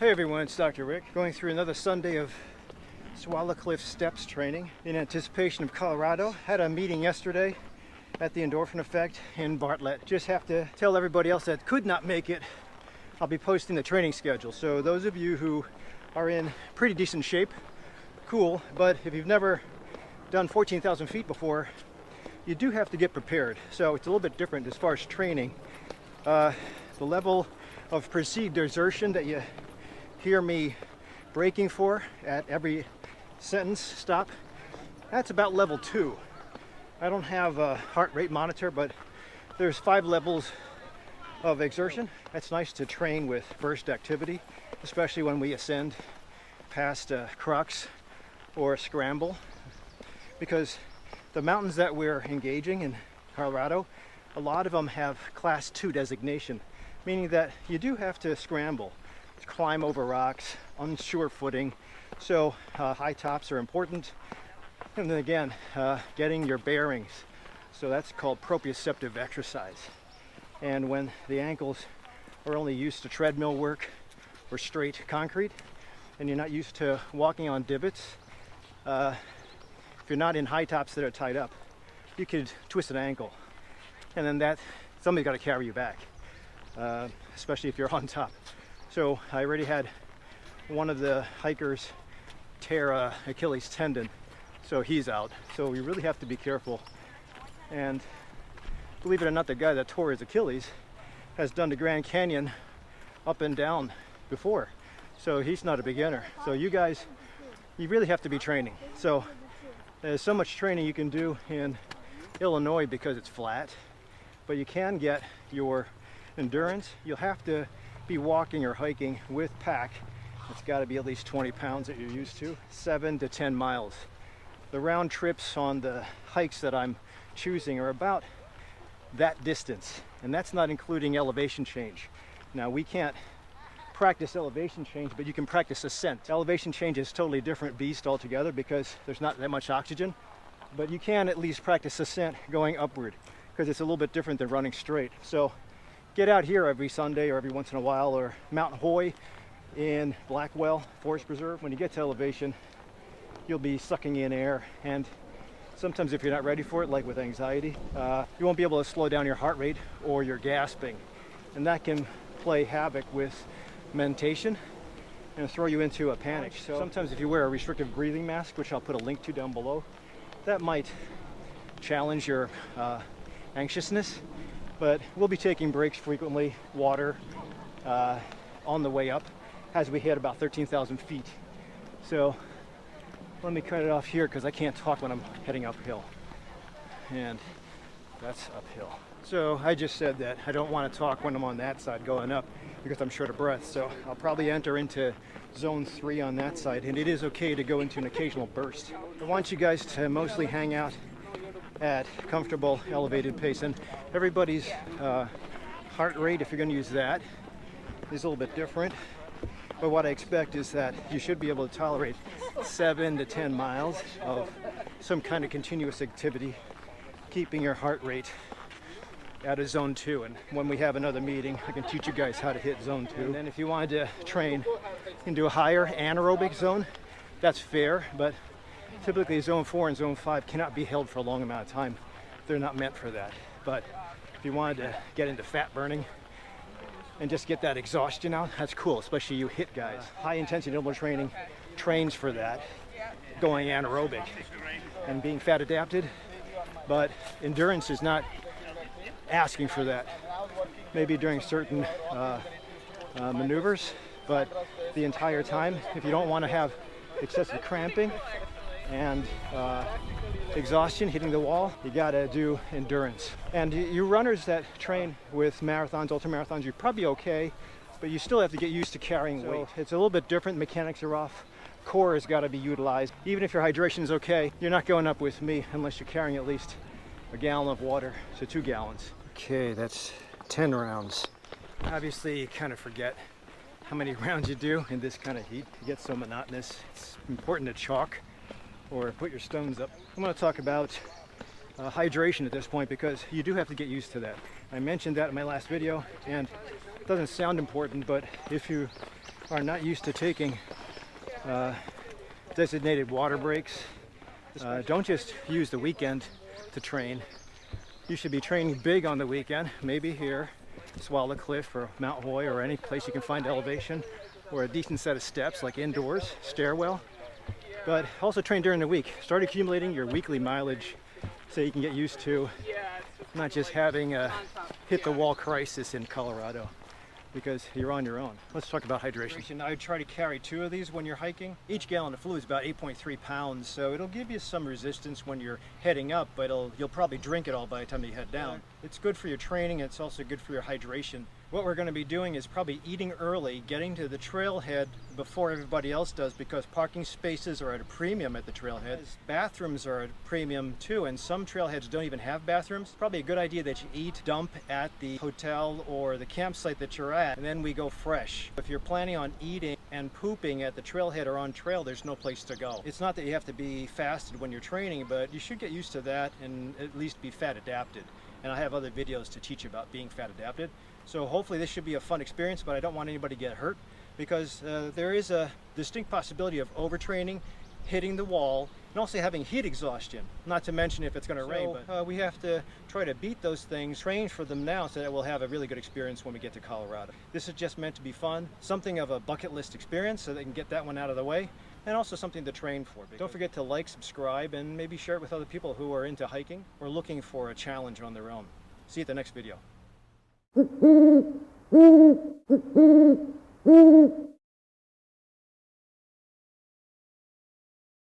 Hey everyone, it's DrRic, going through another Sunday of Swallow Cliff Steps training in anticipation of Colorado. Had a meeting yesterday at the Endorphin Effect in Bartlett. Just have to tell everybody else that could not make it, I'll be posting the training schedule. So those of you who are in pretty decent shape, cool, but if you've never done 14,000 feet before, you do have to get prepared. So it's a little bit different as far as training. The level of perceived exertion that you hear me braking for at every sentence stop, that's about level 2. I don't have a heart rate monitor, but there's 5 levels of exertion. That's nice to train with burst activity, especially when we ascend past crux or scramble, because the mountains that we're engaging in Colorado, a lot of them have class 2 designation, meaning that you do have to scramble, climb over rocks, unsure footing. So high tops are important. And then again, getting your bearings. So that's called proprioceptive exercise. And when the ankles are only used to treadmill work or straight concrete, and you're not used to walking on divots, if you're not in high tops that are tied up, you could twist an ankle. And then somebody's got to carry you back, especially if you're on top. So I already had one of the hikers tear Achilles tendon, so he's out. So we really have to be careful. And believe it or not, the guy that tore his Achilles has done the Grand Canyon up and down before. So he's not a beginner. So you guys, you really have to be training. So there's so much training you can do in Illinois because it's flat, but you can get your endurance. You'll have to be walking or hiking with pack. It's got to be at least 20 pounds that you're used to. 7 to 10 miles. The round trips on the hikes that I'm choosing are about that distance, and that's not including elevation change. Now, we can't practice elevation change, but you can practice ascent. Elevation change is a totally different beast altogether because there's not that much oxygen, but you can at least practice ascent going upward because it's a little bit different than running straight. So get out here every Sunday or every once in a while, or Mount Hoy in Blackwell Forest Preserve. When you get to elevation, you'll be sucking in air, and sometimes if you're not ready for it, like with anxiety, you won't be able to slow down your heart rate or your gasping, and that can play havoc with mentation and throw you into a panic. So sometimes if you wear a restrictive breathing mask, which I'll put a link to down below, that might challenge your anxiousness. But we'll be taking breaks frequently, water, on the way up as we hit about 13,000 feet. So let me cut it off here because I can't talk when I'm heading uphill. And that's uphill. So I just said that I don't want to talk when I'm on that side going up because I'm short of breath. So I'll probably enter into zone 3 on that side, and it is okay to go into an occasional burst. I want you guys to mostly hang out at comfortable elevated pace, and everybody's heart rate, if you're going to use that, is a little bit different. But what I expect is that you should be able to tolerate 7 to 10 miles of some kind of continuous activity, keeping your heart rate at a zone 2. And when we have another meeting, I can teach you guys how to hit zone 2. And then if you wanted to train into a higher anaerobic zone, that's fair, but typically zone 4 and zone 5 cannot be held for a long amount of time. They're not meant for that. But if you wanted to get into fat burning and just get that exhaustion out, that's cool, especially you HIIT guys. High intensity interval training trains for that, going anaerobic and being fat adapted, but endurance is not asking for that. Maybe during certain maneuvers, but the entire time, if you don't want to have excessive cramping and exhaustion hitting the wall, you gotta do endurance. And you runners that train with marathons, ultramarathons, you're probably okay, but you still have to get used to carrying weight. It's a little bit different, mechanics are off, core has got to be utilized. Even if your hydration is okay, you're not going up with me unless you're carrying at least a gallon of water to 2 gallons. Okay, that's 10 rounds. Obviously, you kind of forget how many rounds you do in this kind of heat. It gets so monotonous. It's important to chalk or put your stones up. I'm going to talk about hydration at this point because you do have to get used to that. I mentioned that in my last video, and it doesn't sound important, but if you are not used to taking designated water breaks, don't just use the weekend to train. You should be training big on the weekend, maybe here, Swallow Cliff or Mount Hoy or any place you can find elevation or a decent set of steps like indoors, stairwell. But also train during the week. Start accumulating your weekly mileage so you can get used to not just having a hit the wall crisis in Colorado, because you're on your own. Let's talk about hydration. I would try to carry 2 of these when you're hiking. Each gallon of fluid is about 8.3 pounds, so it'll give you some resistance when you're heading up, but you'll probably drink it all by the time you head down. It's good for your training, it's also good for your hydration. What we're going to be doing is probably eating early, getting to the trailhead before everybody else does, because parking spaces are at a premium at the trailhead. Bathrooms are at a premium too, and some trailheads don't even have bathrooms. Probably a good idea that you eat, dump at the hotel or the campsite that you're at, and then we go fresh. If you're planning on eating and pooping at the trailhead or on trail, there's no place to go. It's not that you have to be fasted when you're training, but you should get used to that and at least be fat adapted. And I have other videos to teach you about being fat adapted. So hopefully this should be a fun experience, but I don't want anybody to get hurt, because there is a distinct possibility of overtraining, hitting the wall, and also having heat exhaustion, not to mention if it's going to rain. But we have to try to beat those things, train for them now, so that we'll have a really good experience when we get to Colorado. This is just meant to be fun, something of a bucket list experience, so they can get that one out of the way, and also something to train for. Don't forget to like, subscribe, and maybe share it with other people who are into hiking or looking for a challenge on their own. See you at the next video.